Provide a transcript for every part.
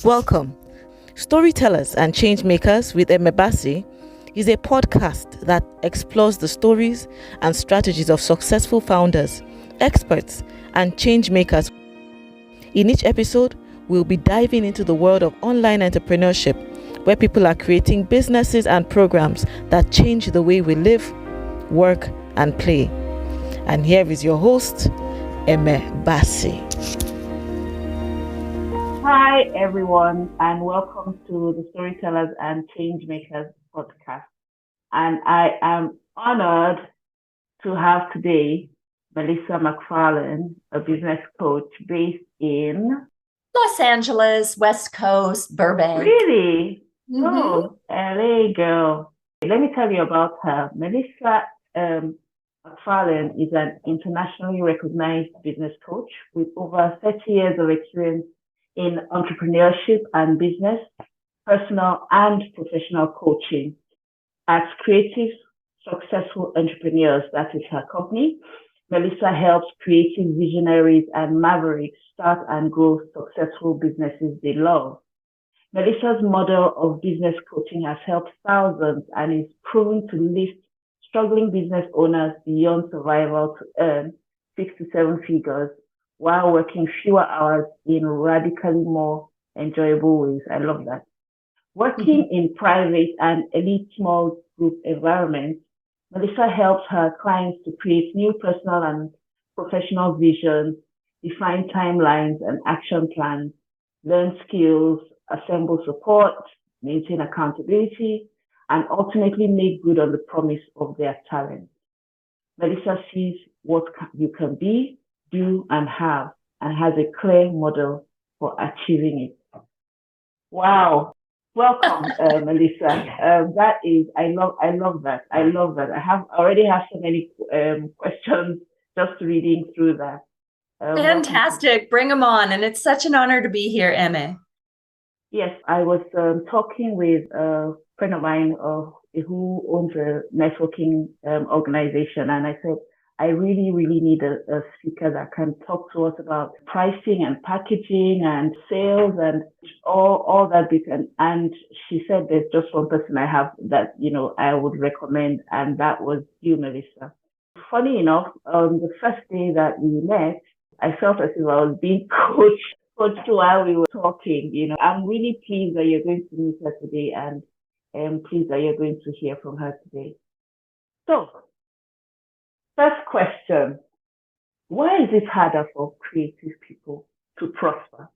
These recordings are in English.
Welcome. Storytellers and Changemakers with Emebasi is a podcast that explores the stories and strategies of successful founders, experts, and changemakers. In each episode, we'll be diving into the world of online entrepreneurship, where people are creating businesses and programs that change the way we live, work, and play. And here is your host, Emebasi. Hi, everyone, and welcome to the Storytellers and Changemakers podcast. And I am honored to have today Melissa McFarlane, a business coach based in Los Angeles, West Coast, Burbank. Really? Mm-hmm. Oh, LA girl. Let me tell you about her. Melissa McFarlane is an internationally recognized business coach with over 30 years of experience in entrepreneurship and business, personal and professional coaching. As creative, successful entrepreneurs, that is her company, Melissa helps creative visionaries and mavericks start and grow successful businesses they love. Melissa's model of business coaching has helped thousands and is proven to lift struggling business owners beyond survival to earn 6 to 7 figures while working fewer hours in radically more enjoyable ways. I love that. Working in private and elite small group environments, Melissa helps her clients to create new personal and professional visions, define timelines and action plans, learn skills, assemble support, maintain accountability, and ultimately make good on the promise of their talent. Melissa sees what you can be, do, and have, and has a clear model for achieving it. Wow. Welcome, Melissa. That is, I love that. I already have so many questions just reading through that. Fantastic. Bring them on. And it's such an honor to be here, Emma. Yes, I was talking with a friend of mine who owns a networking organization, and I said, I really, really need a speaker that can talk to us about pricing and packaging and sales and all that bit. And she said, there's just one person I have that, I would recommend. And that was you, Melissa. Funny enough, the first day that we met, I felt as if I was being coached while we were talking. I'm really pleased that you're going to meet her today, and I'm pleased that you're going to hear from her today. So, first question, why is it harder for creative people to prosper?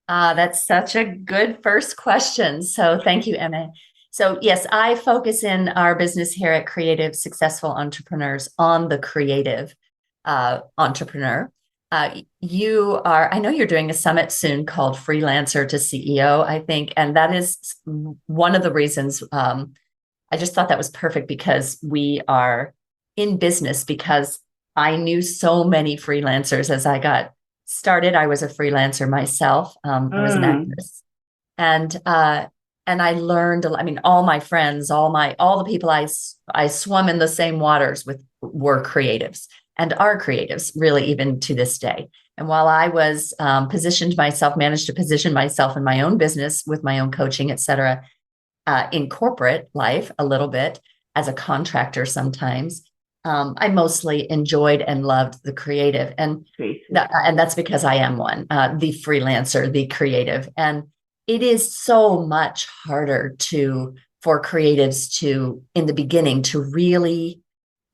That's such a good first question. So thank you, Emma. So yes, I focus in our business here at Creative Successful Entrepreneurs on the creative entrepreneur. I know you're doing a summit soon called Freelancer to CEO, I think. And that is one of the reasons I just thought that was perfect, because we are in business, because I knew so many freelancers as I got started. I was a freelancer myself. I was an actress, and I learned. I mean, all my friends, all the people I swum in the same waters with were creatives and are creatives, really, even to this day. And while I was managed to position myself in my own business with my own coaching, et cetera, in corporate life a little bit as a contractor sometimes. I mostly enjoyed and loved the creative, and that's because I am one, the freelancer, the creative. And it is so much harder for creatives to, in the beginning, to really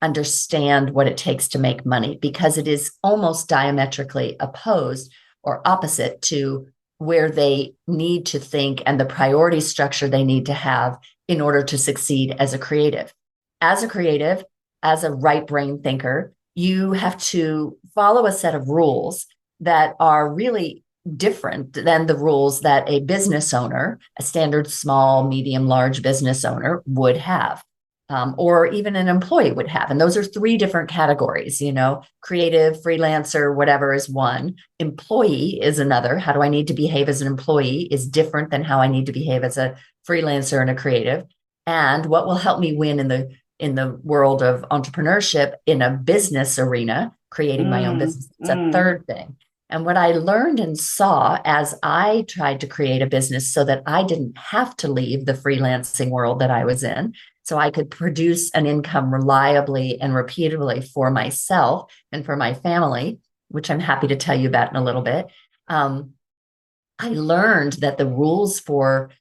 understand what it takes to make money, because it is almost diametrically opposed or opposite to where they need to think and the priority structure they need to have in order to succeed as a creative. As a creative, as a right brain thinker, you have to follow a set of rules that are really different than the rules that a business owner, a standard small, medium, large business owner would have, or even an employee would have. And those are 3 different categories, creative, freelancer, whatever is one. Employee is another. How do I need to behave as an employee is different than how I need to behave as a freelancer and a creative. And what will help me win in the world of entrepreneurship in a business arena, creating my own business. It's a third thing. And what I learned and saw as I tried to create a business so that I didn't have to leave the freelancing world that I was in, so I could produce an income reliably and repeatedly for myself and for my family, which I'm happy to tell you about in a little bit. I learned that the rules for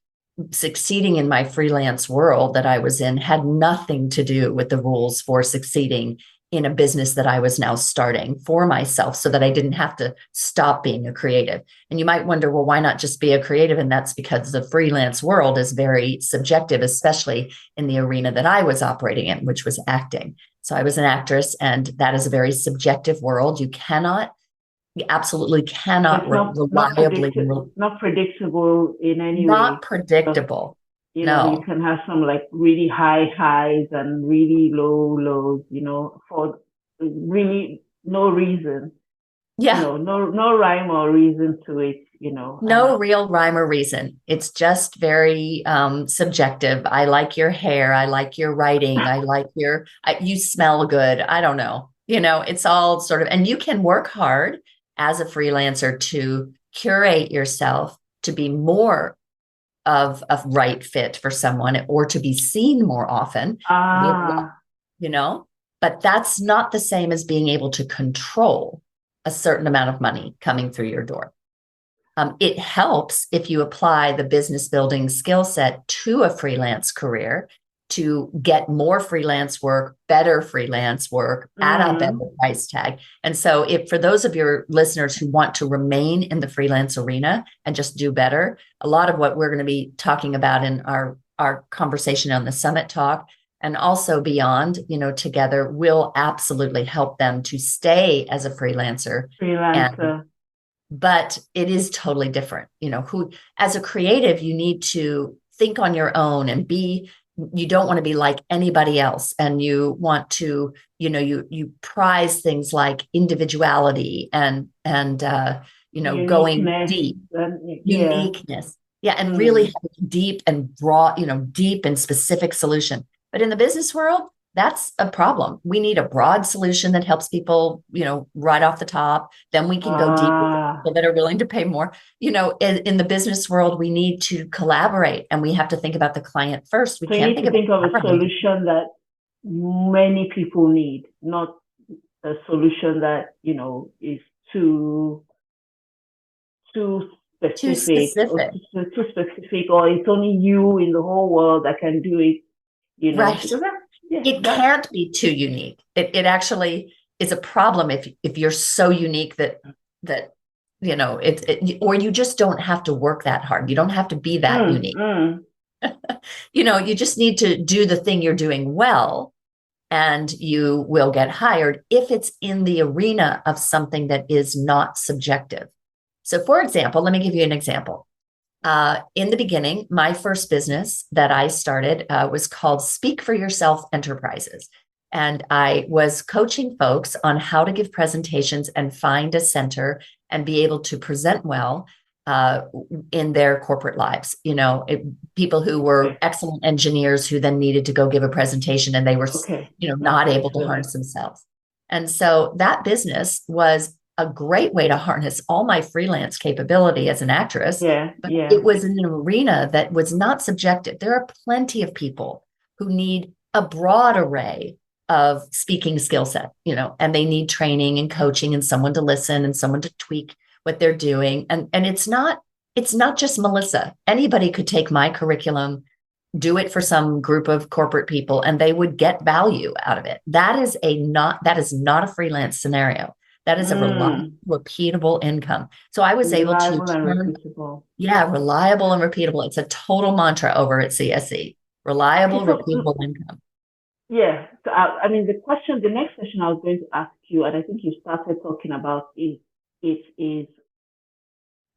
succeeding in my freelance world that I was in had nothing to do with the rules for succeeding in a business that I was now starting for myself so that I didn't have to stop being a creative. And you might wonder, well, why not just be a creative? And that's because the freelance world is very subjective, especially in the arena that I was operating in, which was acting. So I was an actress, and that is a very subjective world. You absolutely cannot It's reliably, not predictable in any not way. predictable. You No. can have some like really high highs and really low lows, for really no reason, Yeah. no rhyme or reason to it, No real rhyme or reason. It's just very subjective. I like your hair. I like your writing. I like you smell good. I don't know. It's all sort of, and you can work hard as a freelancer to curate yourself to be more of a right fit for someone or to be seen more often. Ah, you know, but that's not the same as being able to control a certain amount of money coming through your door. It helps if you apply the business building skill set to a freelance career to get more freelance work, better freelance work at a better price tag. And so if for those of your listeners who want to remain in the freelance arena and just do better, a lot of what we're going to be talking about in our conversation on the Summit Talk and also beyond, together will absolutely help them to stay as a freelancer. But it is totally different. As a creative, you need to think on your own and you don't want to be like anybody else. And you want to, you prize things like individuality and going deep, uniqueness. Yeah. And really having deep and broad, deep and specific solution. But in the business world, that's a problem. We need a broad solution that helps people, right off the top. Then we can go deep with people that are willing to pay more. In the business world, we need to collaborate and we have to think about the client first. We can't think of a solution that many people need, not a solution that, is too specific. Or too specific, or it's only you in the whole world that can do it, Right. It can't be too unique. It actually is a problem if you're so unique that or you just don't have to work that hard. You don't have to be that unique. You just need to do the thing you're doing well, and you will get hired if it's in the arena of something that is not subjective. So, for example, let me give you an example. In the beginning, my first business that I started was called Speak for Yourself Enterprises. And I was coaching folks on how to give presentations and find a center and be able to present well in their corporate lives. People who were excellent engineers who then needed to go give a presentation and they were, not able to harness themselves. And so that business was a great way to harness all my freelance capability as an actress. It was in an arena that was not subjective. There are plenty of people who need a broad array of speaking skill set, and they need training and coaching and someone to listen and someone to tweak what they're doing. And it's not just Melissa. Anybody could take my curriculum, do it for some group of corporate people, and they would get value out of it. That is not a freelance scenario. That is a repeatable income. So I was able to reliable and repeatable. It's a total mantra over at CSE. Reliable, repeatable income. Yeah. So the next question I was going to ask you, and I think you started talking about is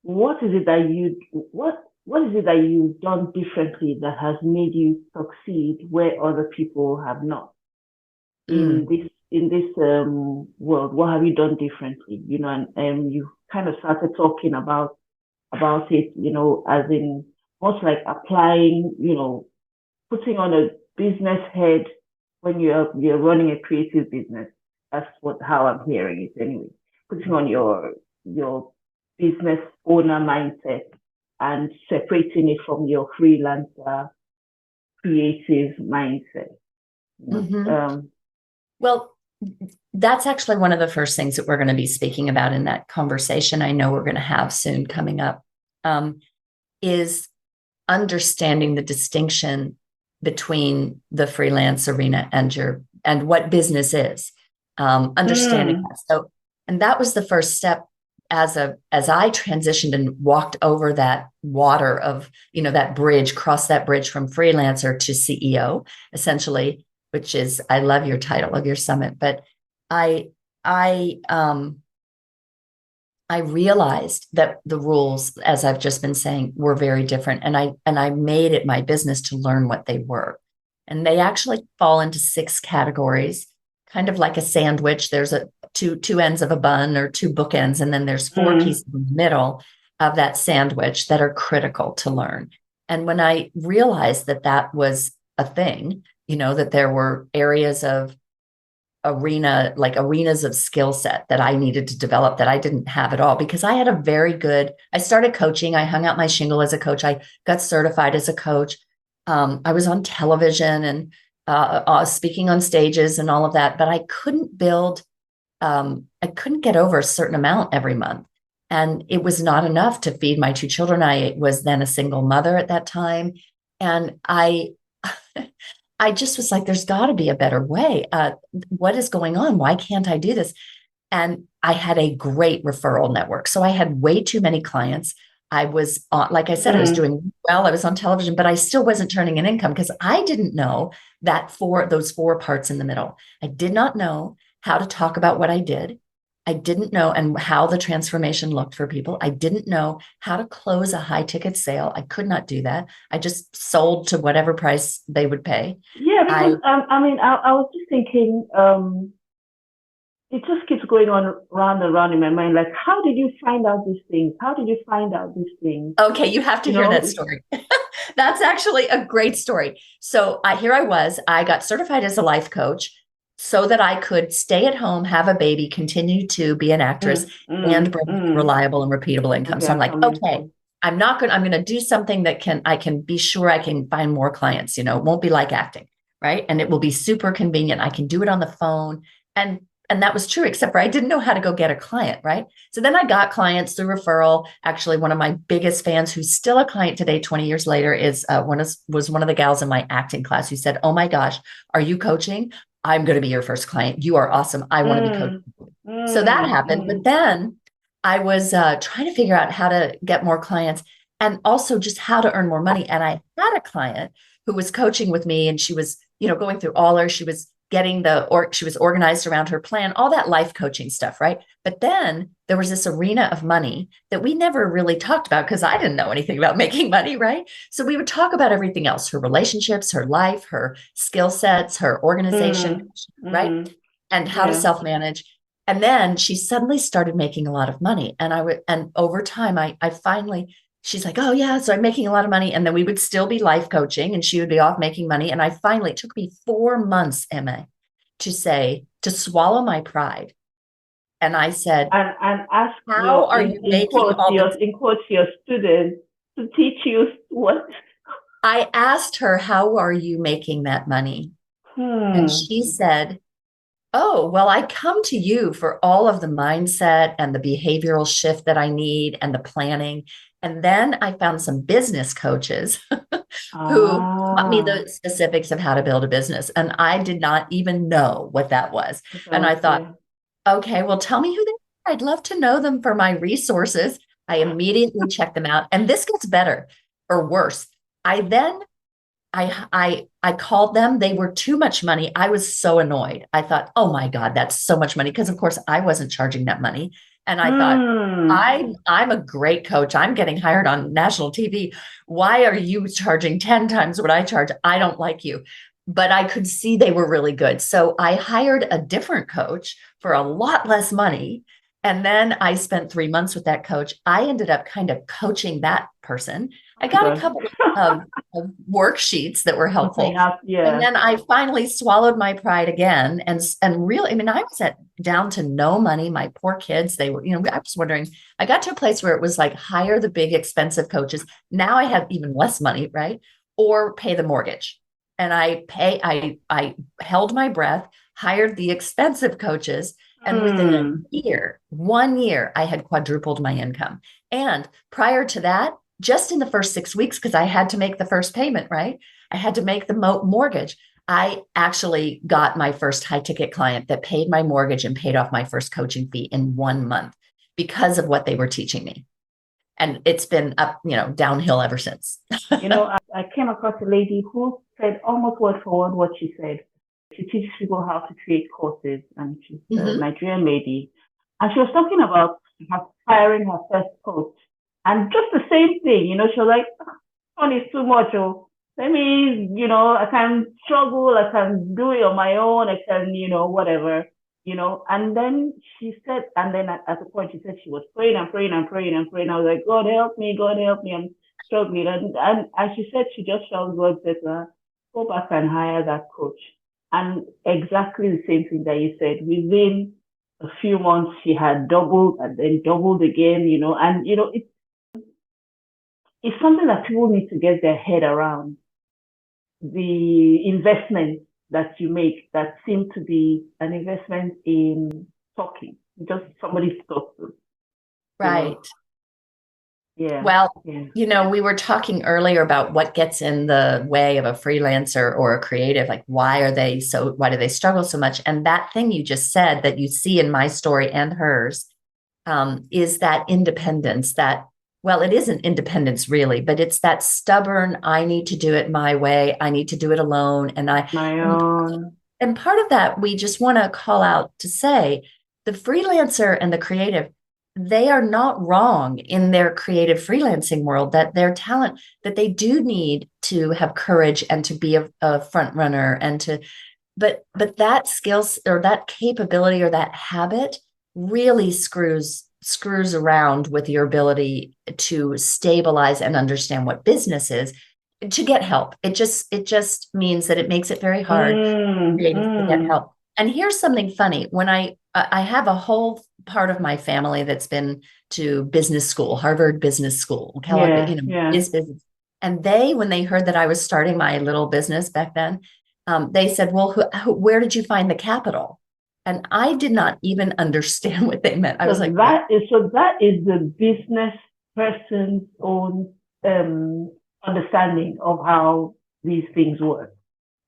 what is it that you've done differently that has made you succeed where other people have not? In this world, what have you done differently? And you kind of started talking about it, as in almost like applying, putting on a business head when you're running a creative business. That's how I'm hearing it anyway. Putting on your your business owner mindset and separating it from your freelancer creative mindset. Well, that's actually one of the first things that we're going to be speaking about in that conversation I know we're going to have soon coming up, is understanding the distinction between the freelance arena and what business is, understanding that. So, and that was the first step as I transitioned and walked over that water of, that bridge, crossed that bridge from freelancer to CEO, essentially, which is, I love your title of your summit, but I realized that the rules, as I've just been saying, were very different. And I made it my business to learn what they were. And they actually fall into 6 categories, kind of like a sandwich. There's two ends of a bun or 2 bookends, and then there's 4 pieces in the middle of that sandwich that are critical to learn. And when I realized that was a thing, that there were areas of arenas of skill set that I needed to develop that I didn't have at all, because I had I started coaching. I hung out my shingle as a coach. I got certified as a coach. I was on television and speaking on stages and all of that, but I couldn't get over a certain amount every month. And it was not enough to feed my 2 children. I was then a single mother at that time. And I just was like, there's got to be a better way. What is going on? Why can't I do this? And I had a great referral network. So I had way too many clients. I was, like I said, I was doing well. I was on television, but I still wasn't turning an income because I didn't know those 4 parts in the middle. I did not know how to talk about what I did. I didn't know and how the transformation looked for people. I didn't know how to close a high ticket sale. I could not do that. I just sold to whatever price they would pay. Yeah, because I was just thinking, it just keeps going on round and round in my mind. Like, how did you find out these things? How did you find out these things? Okay, you have to hear that story. That's actually a great story. So here I was. I got certified as a life coach so that I could stay at home, have a baby, continue to be an actress, and bring reliable and repeatable income. So I'm like, okay, I'm going to do something that I can be sure I can find more clients. It won't be like acting, right? And it will be super convenient. I can do it on the phone. And that was true, except for I didn't know how to go get a client, right? So then I got clients through referral. Actually, one of my biggest fans, who's still a client today, 20 years later, was one of the gals in my acting class who said, "Oh my gosh, are you coaching? I'm going to be your first client. You are awesome. I want to be coaching." So that happened. But then I was trying to figure out how to get more clients and also just how to earn more money. And I had a client who was coaching with me, and she was, going through she was getting she was organized around her plan, all that life coaching stuff, right? But then there was this arena of money that we never really talked about because I didn't know anything about making money, right? So we would talk about everything else, her relationships, her life, her skill sets, her organization, right? And how to self-manage. And then she suddenly started making a lot of money. And over time, I finally, she's like, "Oh yeah, so I'm making a lot of money." And then we would still be life coaching and she would be off making money. And it took me 4 months, Emma, to swallow my pride. And I said, and ask how are you making your students to teach you what? I asked her, how are you making that money? And she said, "Oh, well, I come to you for all of the mindset and the behavioral shift that I need and the planning. And then I found some business coaches who taught me the specifics of how to build a business. And I did not even know what that was." And I thought, okay, well, tell me who they are. I'd love to know them for my resources. I immediately checked them out. And this gets better or worse. I called them. They were too much money. I was so annoyed. I thought, oh my God, that's so much money. Because of course I wasn't charging that money. And I thought, I'm a great coach. I'm getting hired on national TV. Why are you charging 10 times what I charge? I don't like you. But I could see they were really good. So I hired a different coach for a lot less money. And then I spent 3 months with that coach. I ended up kind of coaching that person. I got a Good. couple of worksheets that were Something helpful. else, And yeah. then I finally swallowed my pride again and really, I mean, I was down to no money. My poor kids, they were, I was wondering, I got to a place where it was like hire the big expensive coaches. Now I have even less money, right? Or pay the mortgage. And I held my breath, hired the expensive coaches, and within a Hmm. year, 1 year, I had quadrupled my income. And prior to that, just in the first 6 weeks, because I had to make the first payment, right? I had to make the mortgage. I actually got my first high ticket client that paid my mortgage and paid off my first coaching fee in 1 month because of what they were teaching me. And it's been up, downhill ever since. I came across a lady who said almost word for word what she said. She teaches people how to create courses, and she's a Mm-hmm. Nigerian lady. And she was talking about her hiring her first coach. And just the same thing, she was like, one is too much. Oh, let me, I can struggle, I can do it on my own, I can, whatever, And then she said, and then at the point she said she was praying and praying and praying and praying. I was like, God help me, God help me, I'm struggling. And as she said, she just felt God said to her, go back and hire that coach. And exactly the same thing that you said. Within a few months, she had doubled and then doubled again, and it's something that people need to get their head around. The investment that you make that seem to be an investment in talking, just somebody to talk to, you know. Right. Yeah, Well, yeah. we were talking earlier about what gets in the way of a freelancer or a creative. Like, why do they struggle so much? And that thing you just said that you see in my story and hers is that independence well, it isn't independence really, but it's that stubborn, I need to do it my way. I need to do it alone. My And, own. and part of that, we just want to call out to say the freelancer and the creative, they are not wrong in their creative freelancing world, that their talent, that they do need to have courage and to be a front runner but that skills or that capability or that habit really screws around with your ability to stabilize and understand what business is, to get help. It just means that it makes it very hard for Mm, creatives to get mm. help. And here's something funny. When I have a whole part of my family that's been to business school, Harvard Business School, Kellogg, Yeah, yeah. is business. And when they heard that I was starting my little business back then, they said, well, where did you find the capital? And I did not even understand what they meant. I was like, what? So that is the business person's own understanding of how these things work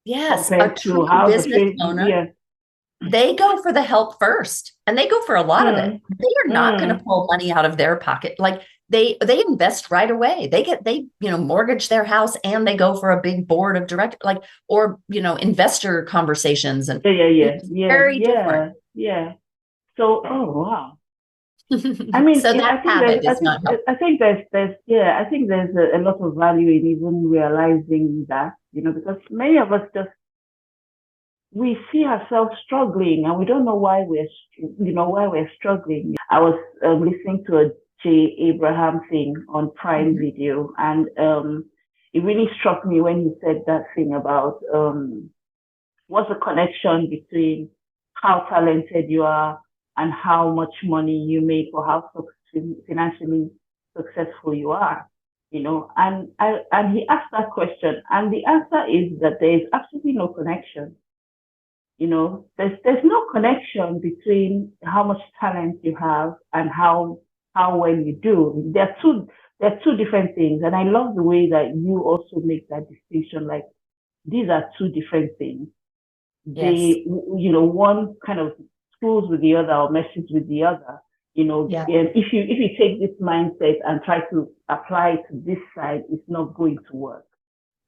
Yes, a compared to true how the business trade. owner, Yeah. they go for the help first, and they go for a lot of it. Mm, They are not going to mm. pull money out of their pocket. Like they invest right away. They mortgage their house, and they go for a big board of direct, or investor conversations, and Yeah, yeah, yeah, it's yeah, very different. yeah, yeah. So, oh wow. I mean, So that habit is not helpful. I think yeah, I think there's a lot of value in even realizing that, because many of us just we see ourselves struggling and we don't know why we're struggling. I was listening to a Jay Abraham thing on Prime Mhm. Video, and it really struck me when he said that thing about what's the connection between how talented you are and how much money you make or how financially successful you are, and he asked that question, and the answer is that there is absolutely no connection. There's no connection between how much talent you have and how well you do. They're two different things, and I love the way that you also make that distinction. Like, these are two different things. Yes. One kind of screws with the other or messes with the other. Yeah. If you take this mindset and try to apply it to this side, it's not going to work.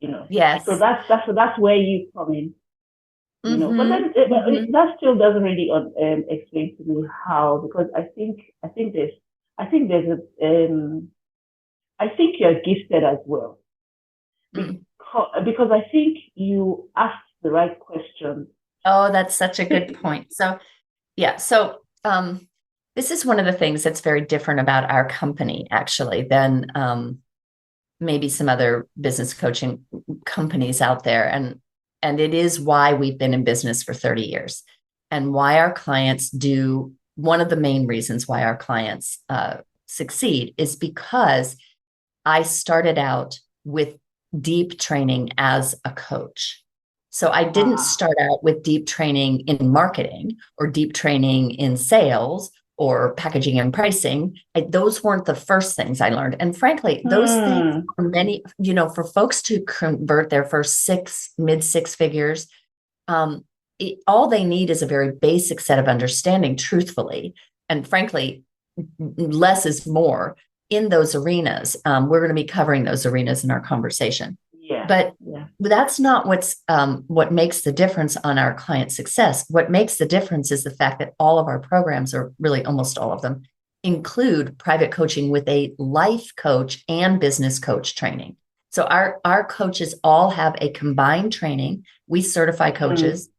So Yes. that's where you come in. But Mm-hmm. then Mm-hmm. that still doesn't really explain to me how, because I think there's I think you're gifted as well, because I think you asked the right question. Oh, that's such a good point. So, yeah. So, This is one of the things that's very different about our company, actually, than maybe some other business coaching companies out there. And it is why we've been in business for 30 years and why our clients do. One of the main reasons why our clients succeed is because I started out with deep training as a coach. So I didn't start out with deep training in marketing or deep training in sales or packaging and pricing. Those weren't the first things I learned. And frankly, those things for many, for folks to convert their first mid six figures, all they need is a very basic set of understanding, truthfully. And frankly, less is more in those arenas. We're going to be covering those arenas in our conversation. Yeah. But that's not what makes the difference on our client success. What makes the difference is the fact that all of our programs, or really almost all of them, include private coaching with a life coach and business coach training. So our coaches all have a combined training. We certify coaches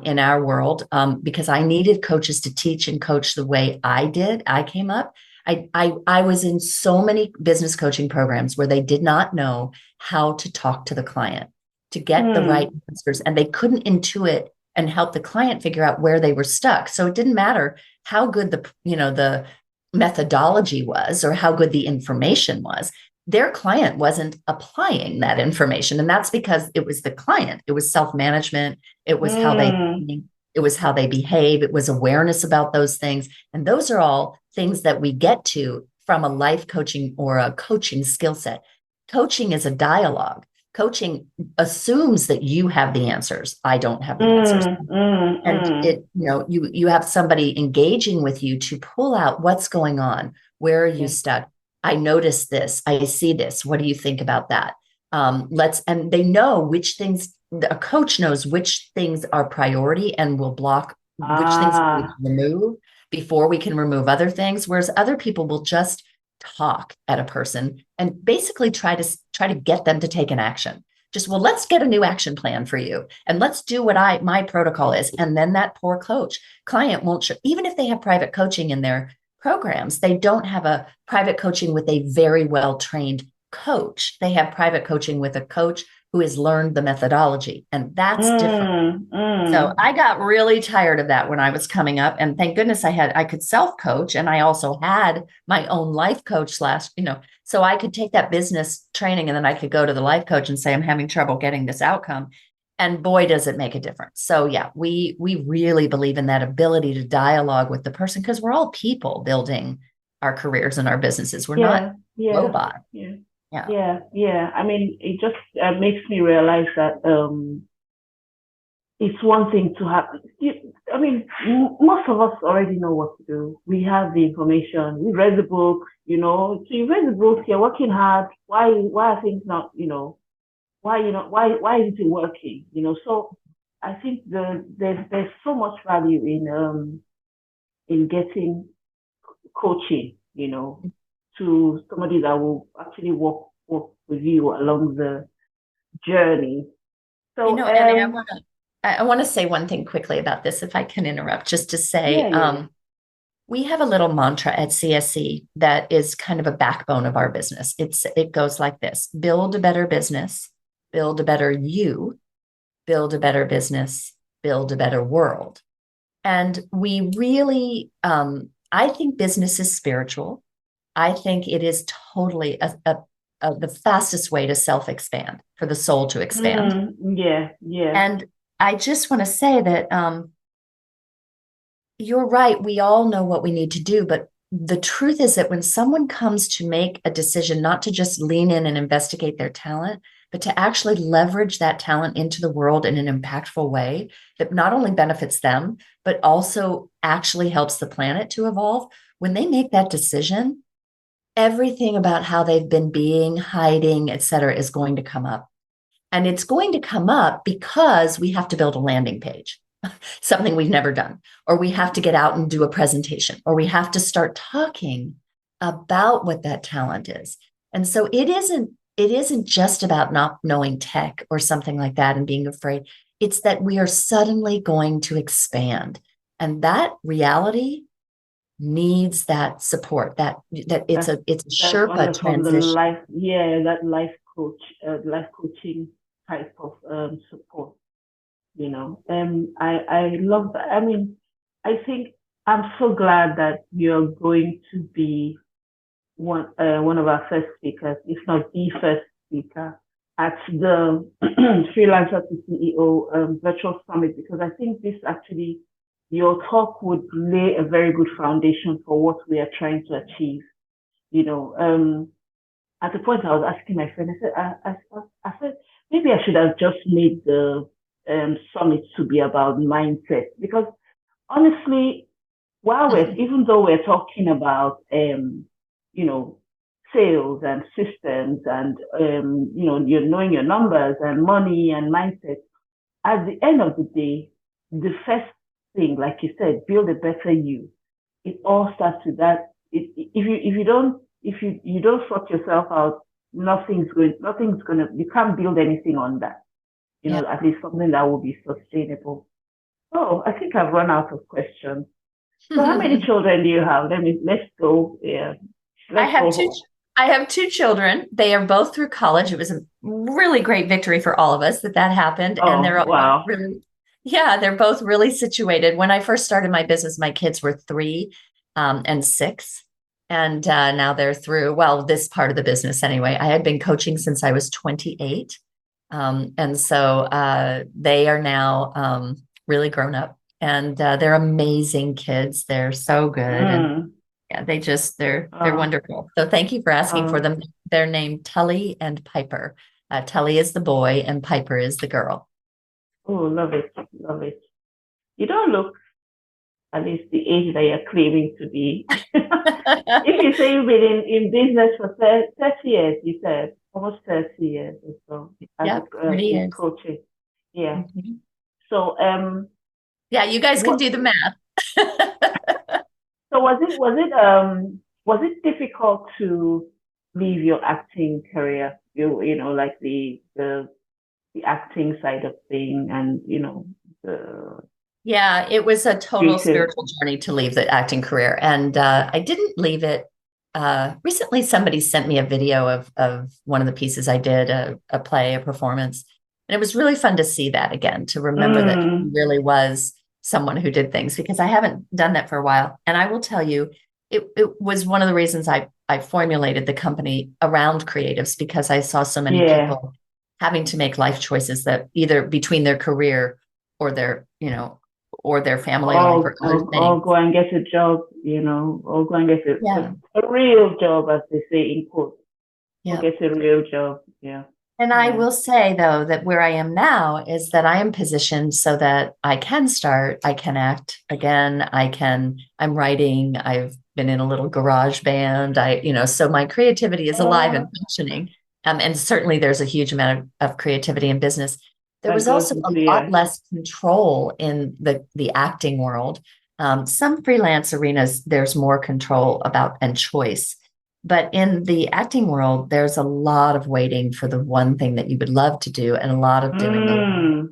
in our world because I needed coaches to teach and coach the way I did. I came up. I was in so many business coaching programs where they did not know how to talk to the client to get the right answers, and they couldn't intuit and help the client figure out where they were stuck. So it didn't matter how good the methodology was or how good the information was. Their client wasn't applying that information, and that's because it was the client. It was self-management. It was how they behave. It was awareness about those things. And those are all things that we get to from a life coaching or a coaching skill set. Coaching is a dialogue. Coaching assumes that you have the answers. I don't have the answers. And you have somebody engaging with you to pull out what's going on. Where are you stuck? I noticed this. I see this. What do you think about that? And they know which things. A coach knows which things are priority and will block which things we can remove before we can remove other things. Whereas other people will just talk at a person and basically try to get them to take an action. Just, well, let's get a new action plan for you. And let's do what my protocol is. And then that poor client won't show, even if they have private coaching in their programs, they don't have a private coaching with a very well-trained coach. They have private coaching with a coach who has learned the methodology, and that's different. So I got really tired of that when I was coming up, and thank goodness I could self-coach, and I also had my own life coach so I could take that business training and then I could go to the life coach and say, I'm having trouble getting this outcome. And boy, does it make a difference. So yeah, we really believe in that ability to dialogue with the person, because we're all people building our careers and our businesses. We're not robots. Yeah. I mean, it just makes me realize that it's one thing to have. I mean, most of us already know what to do. We have the information. We read the book. So you read the book. You're working hard. Why are things not? Why isn't it working? So I think there's so much value in getting coaching. To somebody that will actually walk with you along the journey. So, and I want to say one thing quickly about this, if I can interrupt, just to say, we have a little mantra at CSC that is kind of a backbone of our business. It goes like this: build a better business, build a better you, build a better business, build a better world. And we really, I think business is spiritual. I think it is totally the fastest way to self-expand, for the soul to expand. Yeah. And I just want to say that you're right. We all know what we need to do, but the truth is that when someone comes to make a decision, not to just lean in and investigate their talent, but to actually leverage that talent into the world in an impactful way that not only benefits them, but also actually helps the planet to evolve, when they make that decision, everything about how they've been being, hiding, et cetera, is going to come up. And it's going to come up because we have to build a landing page, something we've never done, or we have to get out and do a presentation, or we have to start talking about what that talent is. And so it isn't just about not knowing tech or something like that and being afraid. It's that we are suddenly going to expand. And that reality needs that support, that it's a That's Sherpa from the transition. that life coaching type of support. I love that. I mean, I think I'm so glad that you're going to be one of our first speakers, if not the first speaker, at the Freelancer to CEO virtual summit, because I think this actually, your talk would lay a very good foundation for what we are trying to achieve. You know, at the point I was asking my friend, I said, maybe I should have just made the summit to be about mindset, because honestly, even though we're talking about, you know, sales and systems and, you're knowing your numbers and money and mindset, at the end of the day, the first thing, like you said, build a better you. It all starts with that. If you don't sort yourself out, you can't build anything on that. Yeah. At least something that will be sustainable. Oh, I think I've run out of questions. So how many children do you have? Let's go. Yeah. I Let's have go two. home. I have two children. They are both through college. It was a really great victory for all of us that happened. And Oh, they're wow. really, yeah, they're both really situated. When I first started my business, my kids were 3 and 6. And now they're through, well, this part of the business anyway. I had been coaching since I was 28. And so they are now really grown up, and they're amazing kids. They're so good. And yeah, they're wonderful. So thank you for asking for them. They're named Tully and Piper. Tully is the boy and Piper is the girl. Oh, love it. Love it. You don't look at least the age that you're claiming to be. If you say you've been in business for 30 years, you said almost 30 years or so Yeah, 30 years. coaching. Yeah. Mm-hmm. So yeah, you guys can do the math. So was it difficult to leave your acting career? Like the acting side of thing, and the Yeah, it was a total creative. spiritual journey to leave the acting career. And I didn't leave it. Recently, somebody sent me a video of one of the pieces I did, a play, a performance. And it was really fun to see that again, to remember that he really was someone who did things, because I haven't done that for a while. And I will tell you, it was one of the reasons I formulated the company around creatives, because I saw so many people having to make life choices that either between their career or their family life or other things. Or go and get a job, or go and get a real job, as they say in quotes. Yeah. Or get a real job. Yeah. And I will say, though, that where I am now is that I am positioned so that I can act again. I'm writing. I've been in a little garage band. So my creativity is alive and functioning. And certainly there's a huge amount of creativity in business. There was also a lot less control in the acting world. Some freelance arenas, there's more control about and choice. But in the acting world, there's a lot of waiting for the one thing that you would love to do, and a lot of doing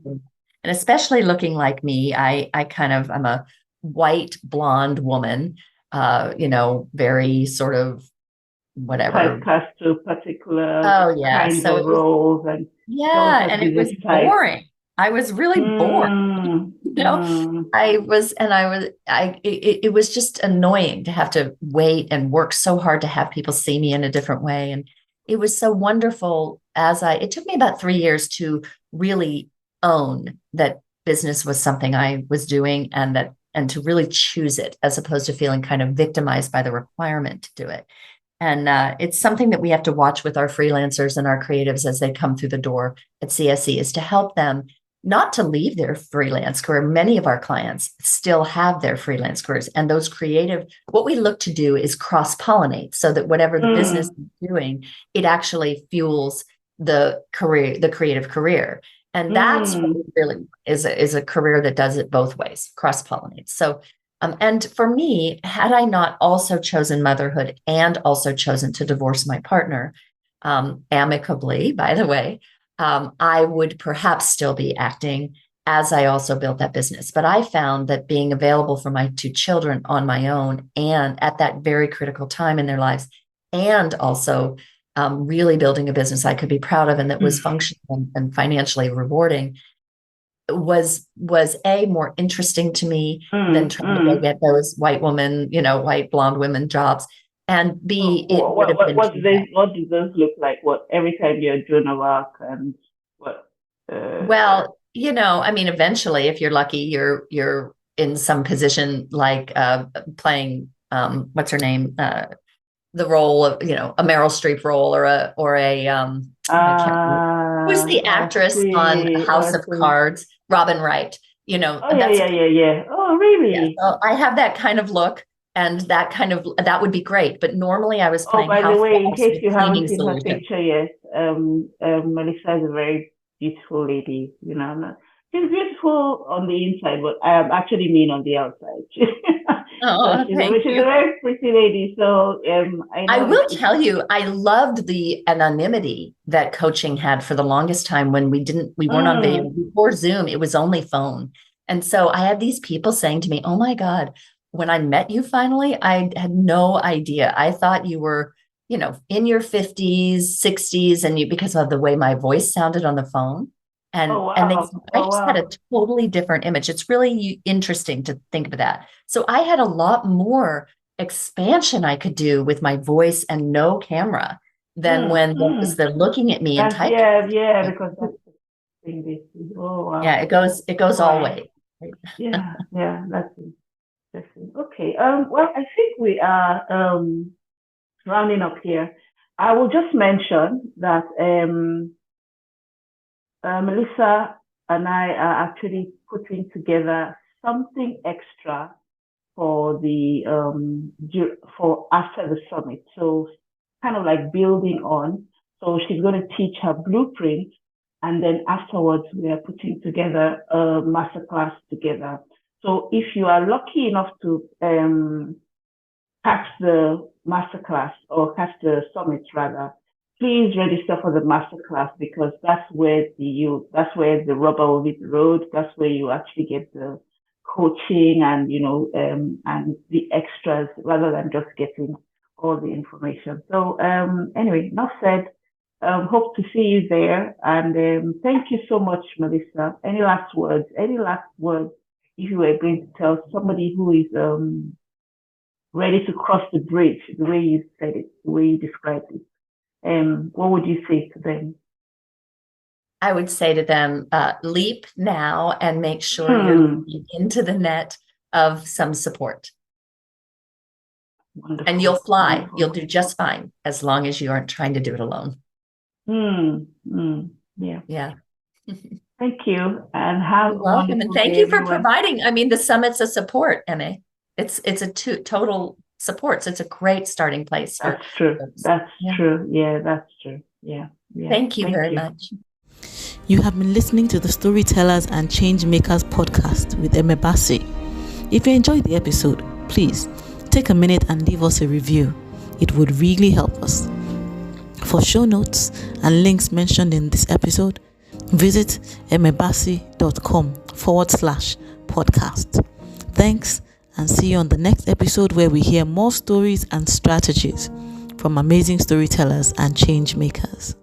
and especially looking like me. I'm a white blonde woman, very sort of whatever. Typecast to particular kinds of roles. And it was boring. I was really bored. It was just annoying to have to wait and work so hard to have people see me in a different way. And it was so wonderful it took me about 3 years to really own that business was something I was doing, and to really choose it, as opposed to feeling kind of victimized by the requirement to do it. And it's something that we have to watch with our freelancers and our creatives as they come through the door at CSE, is to help them not to leave their freelance career. Many of our clients still have their freelance careers, and those what we look to do is cross-pollinate, so that whatever the business is doing, it actually fuels the creative career. And that's what really is a career that does it both ways, cross-pollinates. So and for me, had I not also chosen motherhood and also chosen to divorce my partner, amicably, by the way, I would perhaps still be acting as I also built that business. But I found that being available for my two children on my own and at that very critical time in their lives, and also really building a business I could be proud of and that was functional and financially rewarding was A, more interesting to me than trying to go get those white blonde women jobs. And B, it would have been what do those look like? What every time you're doing a work and what? Well, eventually, if you're lucky, you're in some position like playing what's her name, the role of a Meryl Streep role or a who's the actress on House of Cards, Robin Wright. Oh yeah. Oh really? Yeah, so I have that kind of look. And that would be great. But normally I was playing. Oh, by the way, in case you haven't seen her picture yet, Melissa is a very beautiful lady. She's beautiful on the inside, but I am actually mean on the outside. She's a very pretty lady. So I will tell you, I loved the anonymity that coaching had for the longest time when we weren't on video before Zoom. It was only phone. And so I had these people saying to me, "Oh my God, when I met you finally, I had no idea. I thought you were, in your 50s, 60s, and because of the way my voice sounded on the phone." And I just had a totally different image. It's really interesting to think of that. So I had a lot more expansion I could do with my voice and no camera than when they're looking at me and typing. Yeah, because that's the thing. Yeah, it goes all ways. Yeah, that's interesting. Okay. Well, I think we are rounding up here. I will just mention that Melissa and I are actually putting together something extra for for after the summit. So kind of like building on. So she's going to teach her blueprint, and then afterwards we are putting together a masterclass together. So if you are lucky enough to catch the masterclass or catch the summit rather, please register for the masterclass, because that's where the rubber will meet the road. That's where you actually get the coaching and and the extras rather than just getting all the information. So anyway, enough said. Hope to see you there, and thank you so much, Melissa. Any last words? If you were going to tell somebody who is ready to cross the bridge, the way you said it, the way you described it, what would you say to them? I would say to them, leap now and make sure you're leaping into the net of some support. Wonderful. And you'll fly. Wonderful. You'll do just fine as long as you aren't trying to do it alone. Yeah. Thank you, and have You're welcome. And thank you for providing. The summit's a support, Emma. It's a total support. So it's a great starting place. That's true. That's true. Yeah, that's true. Yeah. Thank you very much. You have been listening to the Storytellers and Changemakers podcast with Emma Bassi. If you enjoyed the episode, please take a minute and leave us a review. It would really help us. For show notes and links mentioned in this episode, visit emmabassi.com/podcast. Thanks, and see you on the next episode where we hear more stories and strategies from amazing storytellers and change makers.